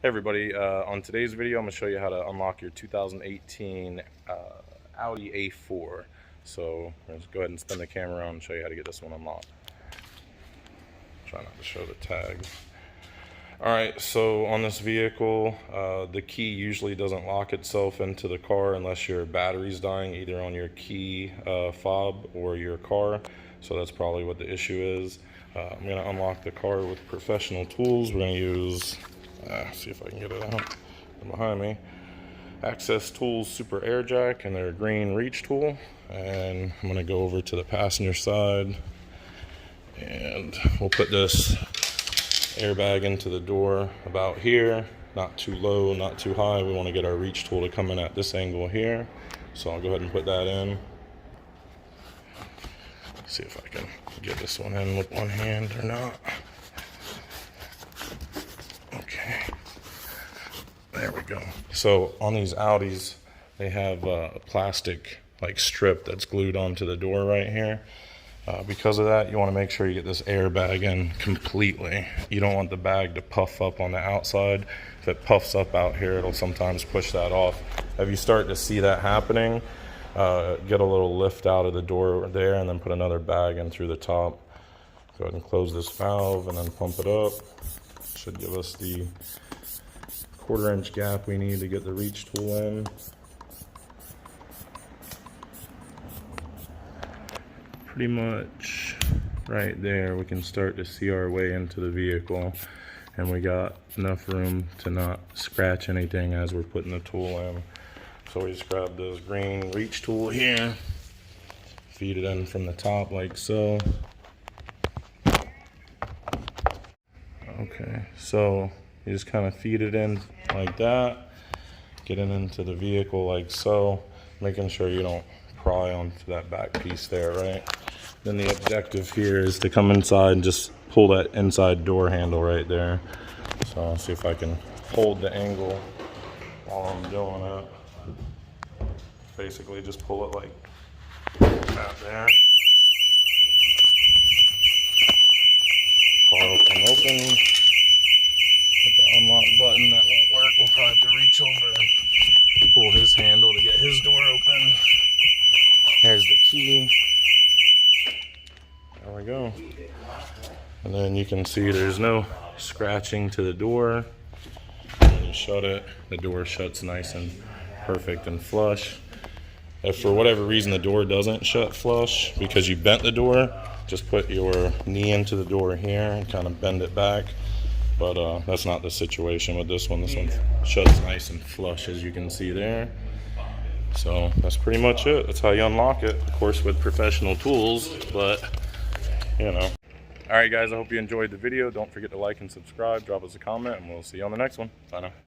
Hey everybody, on today's video I'm going to show you how to unlock your 2018 Audi A4. So let's go ahead and spin the camera around and show you how to get this one unlocked. Try not to show the tag. Alright, so on this vehicle, the key usually doesn't lock itself into the car unless your battery's dying, either on your key fob or your car. So that's probably what the issue is. I'm going to unlock the car with professional tools. We're going to use see if I can get it out from behind me. Access Tools Super Air Jack and their green reach tool. And I'm going to go over to the passenger side and we'll put this airbag into the door about here. Not too low, not too high. We want to get our reach tool to come in at this angle here. So I'll go ahead and put that in. See if I can get this one in with one hand or not. Okay, there we go. So on these Audis, they have a plastic like strip that's glued onto the door right here. Because of that, you want to make sure you get this airbag in completely. You don't want the bag to puff up on the outside. If it puffs up out here, it'll sometimes push that off. If you start to see that happening, get a little lift out of the door there and then put another bag in through the top. Go ahead and close this valve and then pump it up. Should give us the 1/4 inch gap we need to get the reach tool in. Pretty much right there we can start to see our way into the vehicle, and we got enough room to not scratch anything as we're putting the tool in. So we just grab this green reach tool here, feed it in from the top like so. Okay, so you just kind of feed it in like that, get it into the vehicle like so, making sure you don't pry onto that back piece there, right? Then the objective here is to come inside and just pull that inside door handle right there. So I'll see if I can hold the angle while I'm doing it. Basically just pull it like that there. Car open. Hit the unlock button, that won't work. We'll probably have to reach over and pull his handle to get his door open. There's the key. There we go. And then you can see there's no scratching to the door. When you shut it, the door shuts nice and perfect and flush. If for whatever reason the door doesn't shut flush because you bent the door, just put your knee into the door here and kind of bend it back. But that's not the situation with this one. This one shuts nice and flush, as you can see there. So that's pretty much it. That's how you unlock it. Of course, with professional tools, but you know. All right, guys, I hope you enjoyed the video. Don't forget to like and subscribe. Drop us a comment, and we'll see you on the next one. Bye now.